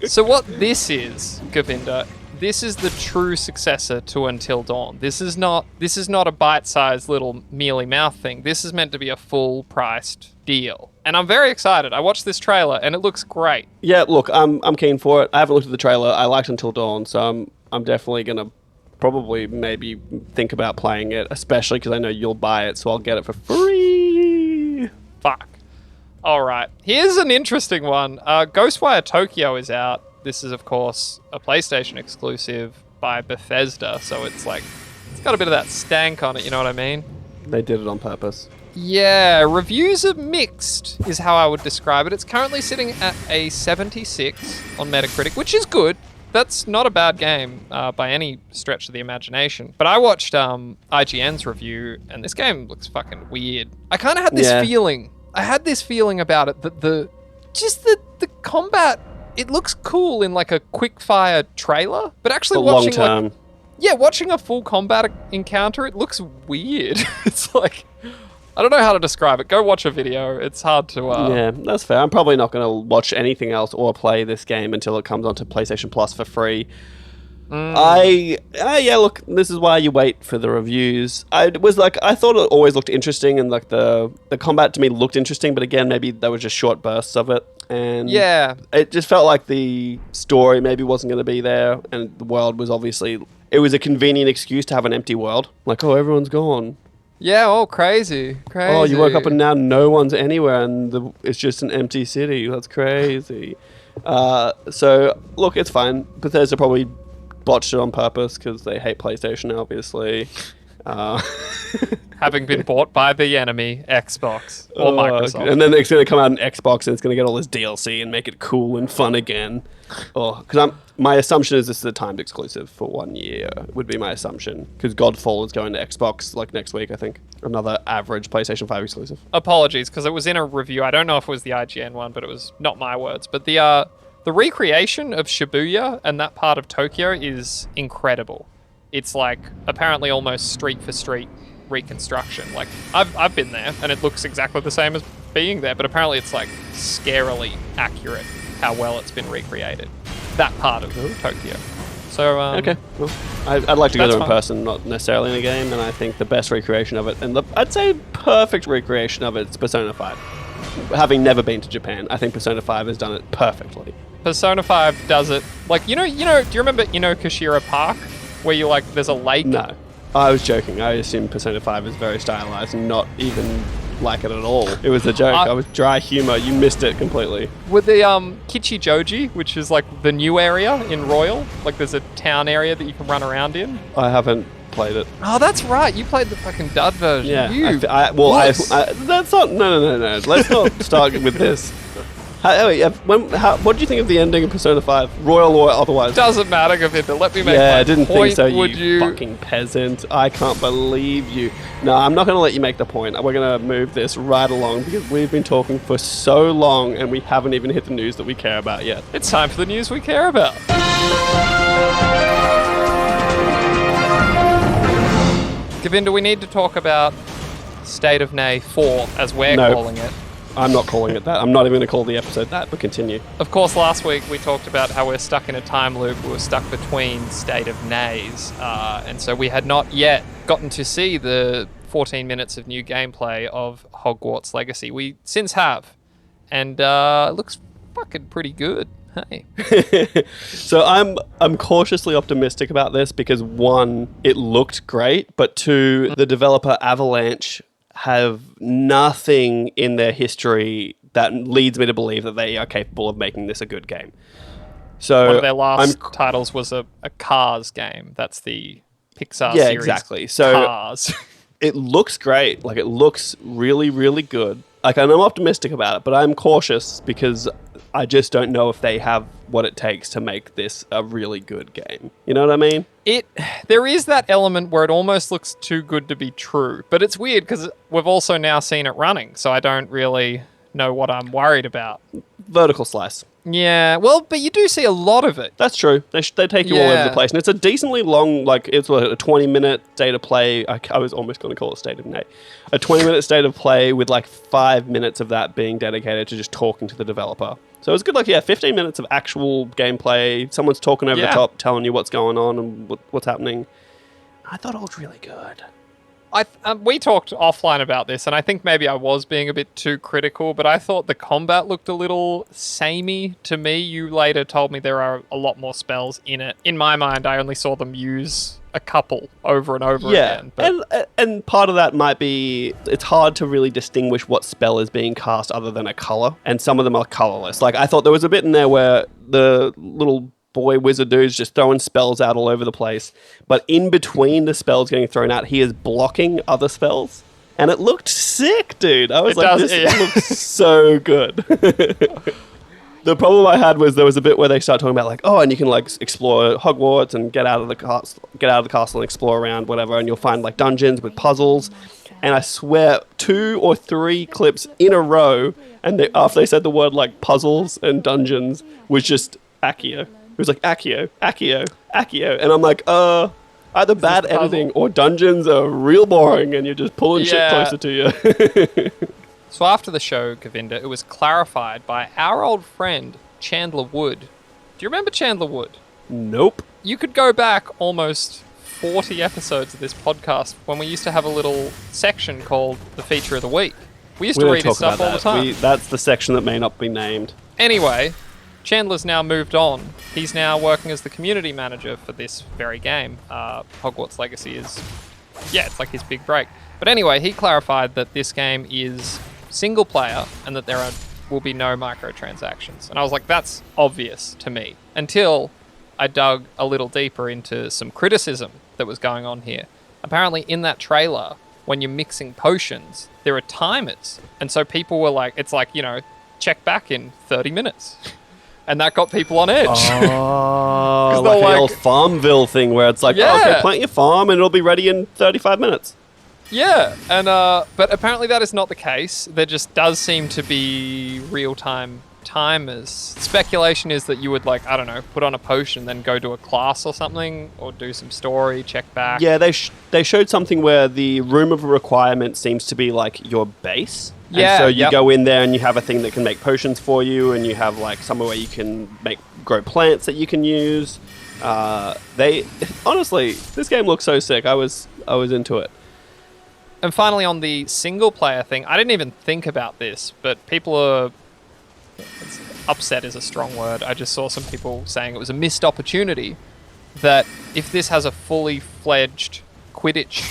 So what this is, Govinda, this is the true successor to Until Dawn. This is not a bite-sized little mealy mouth thing. This is meant to be a full-priced deal. And I'm very excited. I watched this trailer and it looks great. Yeah, look, I'm keen for it. I haven't looked at the trailer. I liked Until Dawn, so I'm definitely going to probably maybe think about playing it, especially because I know you'll buy it, so I'll get it for free. Fuck. All right. Here's an interesting one. Ghostwire Tokyo is out. This is, of course, a PlayStation exclusive by Bethesda, so it's like, it's got a bit of that stank on it, you know what I mean? They did it on purpose. Yeah, reviews are mixed, is how I would describe it. It's currently sitting at a 76 on Metacritic, which is good. That's not a bad game by any stretch of the imagination. But I watched IGN's review, and this game looks fucking weird. I kind of had this feeling. I had this feeling about it that the combat, it looks cool in like a quick fire trailer, but actually watching long term. watching a full combat encounter, it looks weird. It's like, I don't know how to describe it. Go watch a video. It's hard to... Yeah, that's fair. I'm probably not going to watch anything else or play this game until it comes onto PlayStation Plus for free. Look, this is why you wait for the reviews. I thought it always looked interesting, and like the combat to me looked interesting, but again, maybe there were just short bursts of it. And yeah, it just felt like the story maybe wasn't going to be there, and the world was obviously... It was a convenient excuse to have an empty world. Like, oh, everyone's gone. Yeah, oh, crazy. Oh, you woke up and now no one's anywhere, and it's just an empty city. That's crazy. So, look, it's fine. Bethesda probably botched it on purpose because they hate PlayStation, obviously. Having been bought by the enemy, Xbox or Microsoft. And then it's going to come out on Xbox and it's going to get all this DLC and make it cool and fun again. Because my assumption is this is a timed exclusive for 1 year, would be my assumption. Because Godfall is going to Xbox like next week, I think. Another average PlayStation 5 exclusive. Apologies, because it was in a review. I don't know if it was the IGN one, but it was not my words. But the recreation of Shibuya and that part of Tokyo is incredible. It's like apparently almost street for street reconstruction. Like I've been there and it looks exactly the same as being there, but apparently it's like scarily accurate how well it's been recreated. That part of Tokyo. So okay, well, I'd like to go there in person, not necessarily in a game, and I think the best recreation of it, and I'd say perfect recreation of it, is Persona 5. Having never been to Japan, I think Persona 5 has done it perfectly. Persona 5 does it like do you remember Kashira Park? Where you like, there's a lake? No, I was joking. I assume Persona 5 is very stylized and not even like it at all. It was a joke. I was dry humor. You missed it completely. With the Kichijoji, which is like the new area in Royal, like there's a town area that you can run around in. I haven't played it. Oh, that's right. You played the fucking dud version. Yeah. That's not. No. Let's not start with this. What do you think of the ending of Persona 5? Royal or otherwise? Doesn't matter, Govinda. Let me make my point. Yeah, I didn't think so, you fucking peasant. I can't believe you. No, I'm not going to let you make the point. We're going to move this right along because we've been talking for so long and we haven't even hit the news that we care about yet. It's time for the news we care about. Govinda, we need to talk about State of Nay 4, as we're calling it. I'm not calling it that. I'm not even going to call the episode that, but continue. Of course, last week we talked about how we're stuck in a time loop. We were stuck between State of Nays. And so we had not yet gotten to see the 14 minutes of new gameplay of Hogwarts Legacy. We since have. And it looks fucking pretty good. Hey. So I'm cautiously optimistic about this because, one, it looked great, but two, the developer Avalanche have nothing in their history that leads me to believe that they are capable of making this a good game. So one of their last titles was a Cars game. That's the Pixar series. Yeah, exactly. So Cars. It looks great. Like, it looks really, really good. Like, and I'm optimistic about it, but I'm cautious because I just don't know if they have what it takes to make this a really good game. You know what I mean? There is that element where it almost looks too good to be true, but it's weird because we've also now seen it running, so I don't really know what I'm worried about. Vertical slice. Yeah, well, but you do see a lot of it. That's true. They take you all over the place. And it's a decently long, like, it's a 20-minute state of play. I was almost going to call it State of Nay. A 20-minute state of play with, like, 5 minutes of that being dedicated to just talking to the developer. So it's good, like, 15 minutes of actual gameplay. Someone's talking over the top, telling you what's going on and what's happening. I thought it looked really good. We talked offline about this, and I think maybe I was being a bit too critical, but I thought the combat looked a little samey to me. You later told me there are a lot more spells in it. In my mind, I only saw them use a couple over and over again. But... And part of that might be it's hard to really distinguish what spell is being cast other than a color, and some of them are colorless. Like I thought there was a bit in there where the little boy wizard dude's just throwing spells out all over the place, but in between the spells getting thrown out, he is blocking other spells, and it looked sick, dude. I was this looks so good. The problem I had was there was a bit where they start talking about like, oh, and you can like explore Hogwarts and get out of the castle and explore around whatever, and you'll find like dungeons with puzzles. And I swear 2 or 3 clips in a row, and after they said the word like puzzles and dungeons, was just Accio. It was like Accio, Accio, Accio. And I'm like, either bad editing or dungeons are real boring and you're just pulling shit closer to you. So after the show, Govinda, it was clarified by our old friend, Chandler Wood. Do you remember Chandler Wood? Nope. You could go back almost 40 episodes of this podcast when we used to have a little section called the Feature of the Week. We used to read his stuff all the time. That's the section that may not be named. Anyway, Chandler's now moved on. He's now working as the community manager for this very game. Hogwarts Legacy is, it's like his big break. But anyway, he clarified that this game is single player and that there will be no microtransactions. And I was like, that's obvious to me. Until I dug a little deeper into some criticism that was going on here. Apparently in that trailer, when you're mixing potions, there are timers. And so people were like, it's like, check back in 30 minutes. And that got people on edge. Oh, like the old Farmville thing where it's like, okay, plant your farm and it'll be ready in 35 minutes. Yeah, and but apparently that is not the case. There just does seem to be real-time timers. Speculation is that you would, like, I don't know, put on a potion, then go to a class or something, or do some story, check back. Yeah, they showed something where the room of requirement seems to be, like, your base. Yeah, and so you go in there and you have a thing that can make potions for you, and you have, like, somewhere where you can grow plants that you can use. Honestly, this game looks so sick. I was into it. And finally, on the single-player thing, I didn't even think about this, but people are... upset is a strong word. I just saw some people saying it was a missed opportunity, that if this has a fully fledged Quidditch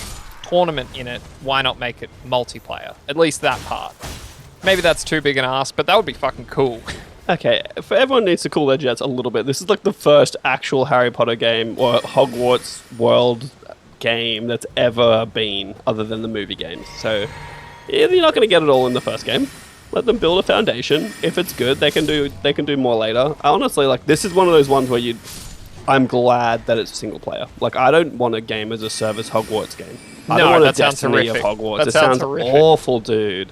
tournament in it, why not make it multiplayer? At least that part. Maybe that's too big an ask, but that would be fucking cool. Okay, for everyone needs to cool their jets a little bit. This is like the first actual Harry Potter game or Hogwarts world game that's ever been, other than the movie games. So you're not going to get it all in the first game. Let them build a foundation. If it's good, they can do more later. Honestly, like, this is one of those ones where I'm glad that it's single player. Like, I don't want a game as a service Hogwarts game. I don't want a Destiny of Hogwarts. It sounds awful, dude.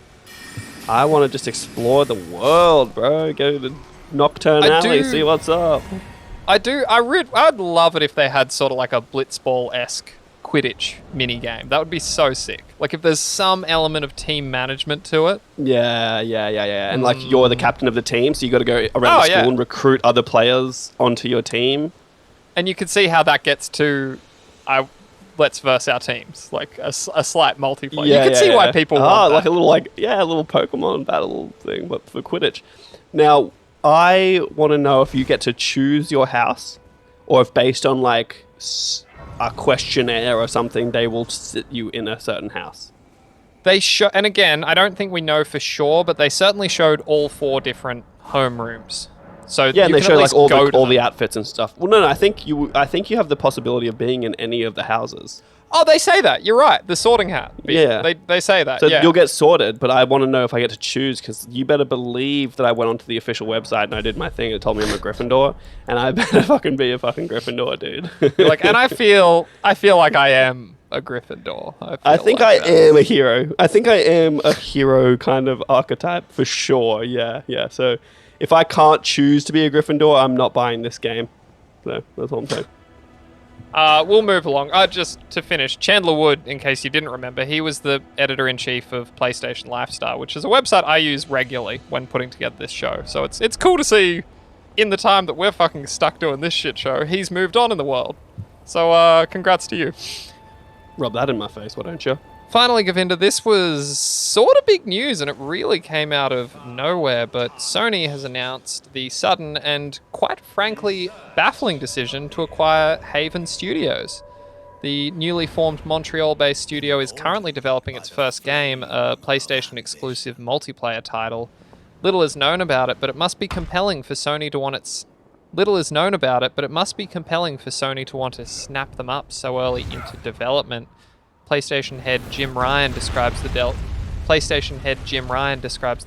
I want to just explore the world, bro. Go to the Nocturne Alley, see what's up. I'd love it if they had sort of like a Blitzball-esque Quidditch mini game. That would be so sick. Like, if there's some element of team management to it. Yeah. And like, you're the captain of the team, so you got to go around the school and recruit other players onto your team. And you could see how that gets to, let's verse our teams, like a slight multiplayer. You can see why people want that. A little Pokemon battle thing, but for Quidditch. Now, I want to know if you get to choose your house, or if based on like a questionnaire or something, they will sit you in a certain house. And again, I don't think we know for sure, but they certainly showed all 4 different homerooms. So yeah, and they show like all the outfits and stuff. Well, no, I think you have the possibility of being in any of the houses. Oh, they say that. You're right. The sorting hat. Yeah. They say that. So you'll get sorted, but I want to know if I get to choose, because you better believe that I went onto the official website and I did my thing. It told me I'm a Gryffindor, and I better fucking be a fucking Gryffindor, dude. And I feel like I am a Gryffindor. I think I am a hero. I think I am a hero kind of archetype for sure. Yeah. So if I can't choose to be a Gryffindor, I'm not buying this game. So that's all I'm saying. We'll move along. Just to finish, Chandler Wood, in case you didn't remember, he was the editor-in-chief of PlayStation Lifestyle, which is a website I use regularly when putting together this show. So it's cool to see, in the time that we're fucking stuck doing this shit show, he's moved on in the world. So congrats to you. Rub that in my face, why don't you? Finally, Govinda, this was sort of big news, and it really came out of nowhere, but Sony has announced the sudden and, quite frankly, baffling decision to acquire Haven Studios. The newly formed Montreal-based studio is currently developing its first game, a PlayStation-exclusive multiplayer title. Little is known about it, but it must be compelling for Sony to want to snap them up so early into development. PlayStation head Jim Ryan describes the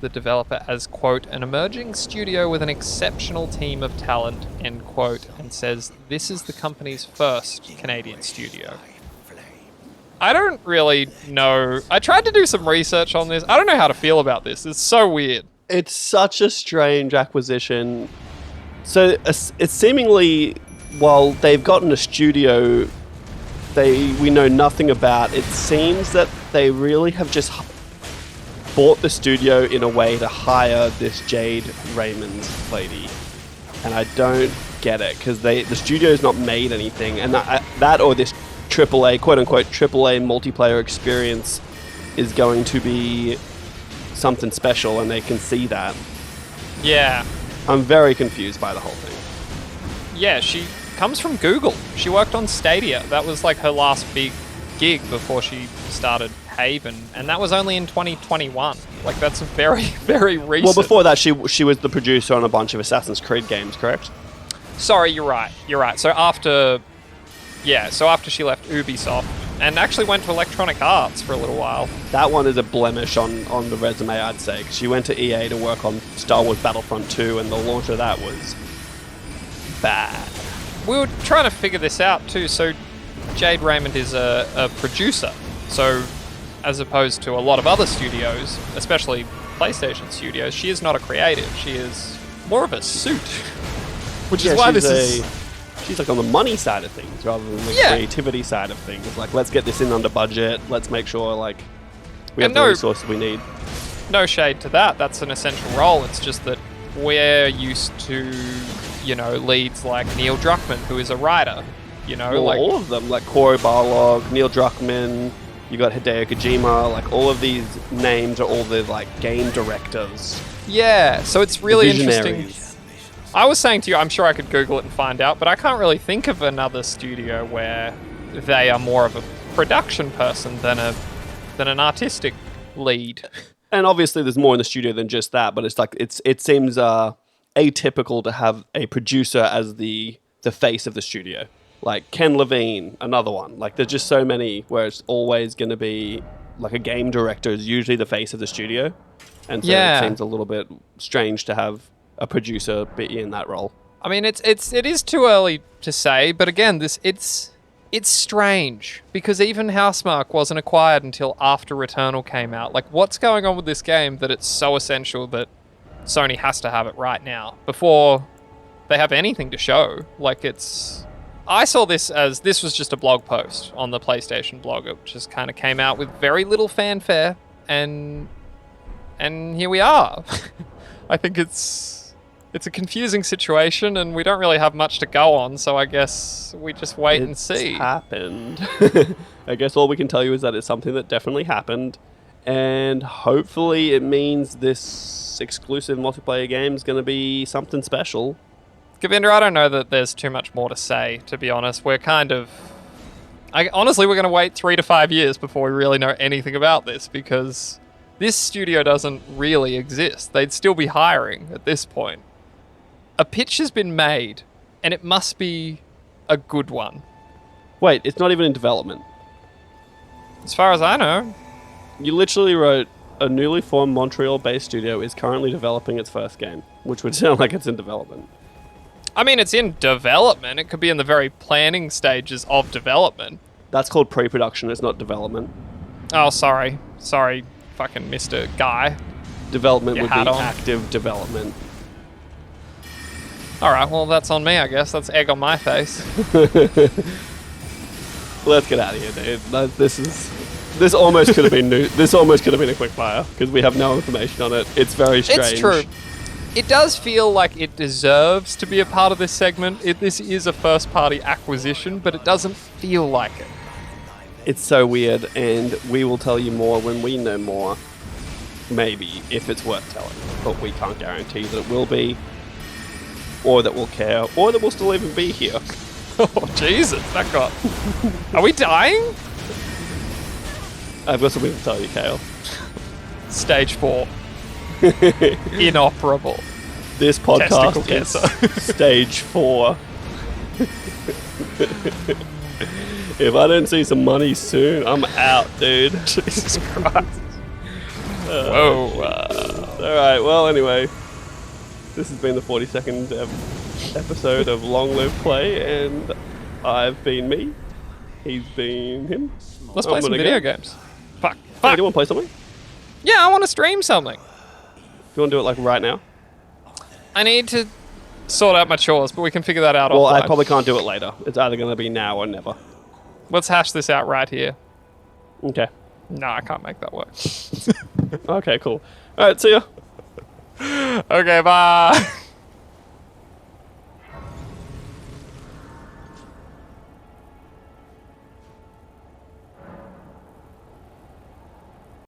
developer as, quote, an emerging studio with an exceptional team of talent, end quote, and says this is the company's first Canadian studio. I don't really know. I tried to do some research on this. I don't know how to feel about this. It's so weird. It's such a strange acquisition. So it's seemingly, while they've gotten a studio we know nothing about, it seems that they really have just bought the studio in a way to hire this Jade Raymond lady. And I don't get it, because the studio's not made anything, and that or this AAA, quote-unquote, AAA multiplayer experience is going to be something special, and they can see that. Yeah. I'm very confused by the whole thing. Yeah, she comes from Google. She worked on Stadia. That was like her last big gig before she started Haven, and that was only in 2021. Like, that's very, very recent. Well, before that, she was the producer on a bunch of Assassin's Creed games, correct? Sorry, you're right. So after she left Ubisoft and actually went to Electronic Arts for a little while. That one is a blemish on the resume, I'd say, 'cause she went to EA to work on Star Wars Battlefront 2, and the launch of that was bad. We were trying to figure this out too. So Jade Raymond is a producer. So as opposed to a lot of other studios, especially PlayStation studios, she is not a creative. She is more of a suit. Which is why she's like on the money side of things rather than the creativity side of things. Like, let's get this in under budget. Let's make sure we have the resources we need. No shade to that. That's an essential role. It's just that we're used to, leads like Neil Druckmann, who is a writer. All of them, like Corey Barlog, Neil Druckmann. You got Hideo Kojima. Like, all of these names are all the game directors. Yeah. So it's really interesting. I was saying to you, I'm sure I could Google it and find out, but I can't really think of another studio where they are more of a production person than an artistic lead. And obviously there's more in the studio than just that, but it seems atypical to have a producer as the face of the studio. Like Ken Levine, another one. Like, there's just so many where it's always going to be like a game director is usually the face of the studio. And so it seems a little bit strange to have a producer be in that role. I mean, it is too early to say, but again, it's strange because even Housemarque wasn't acquired until after Returnal came out. Like, what's going on with this game that it's so essential that Sony has to have it right now before they have anything to show? Like, I saw this as this was just a blog post on the PlayStation blog. It just kind of came out with very little fanfare, and here we are. I think it's a confusing situation, and we don't really have much to go on, so I guess we just wait and see. It's happened. I guess all we can tell you is that it's something that definitely happened, and hopefully it means this exclusive multiplayer game is going to be something special. Govinda, I don't know that there's too much more to say, to be honest. We're honestly, we're going to wait 3 to 5 years before we really know anything about this, because this studio doesn't really exist. They'd still be hiring at this point. A pitch has been made, and it must be a good one. Wait, it's not even in development. As far as I know. You literally wrote, a newly formed Montreal-based studio is currently developing its first game, which would sound like it's in development. I mean, it's in development. It could be in the very planning stages of development. That's called pre-production, it's not development. Oh, sorry. Sorry, fucking Mr. Guy. Development would be active development. Alright, well, that's on me, I guess. That's egg on my face. Let's get out of here, dude. This almost could have been new. This almost could have been a quick fire, because we have no information on it. It's very strange. It's true. It does feel like it deserves to be a part of this segment. This is a first-party acquisition, but it doesn't feel like it. It's so weird, and we will tell you more when we know more. Maybe, if it's worth telling. But we can't guarantee that it will be, or that we'll care, or that we'll still even be here. Oh, Jesus, that got... Are we dying? I've got something to tell you, Khayl. Stage 4. Inoperable. This podcast Testicle is stage 4. If I don't see some money soon, I'm out, dude. Jesus Christ. Whoa. Alright, well, anyway. This has been the 42nd episode of Long Live Play, and I've been me. He's been him. Let's play some video games. Fuck. Hey, do you want to play something? Yeah, I want to stream something. Do you want to do it like right now? I need to sort out my chores, but we can figure that out Well, offline. I probably can't do it later. It's either going to be now or never. Let's hash this out right here. Okay. No, I can't make that work. Okay, cool. Alright, see ya. Okay, bye.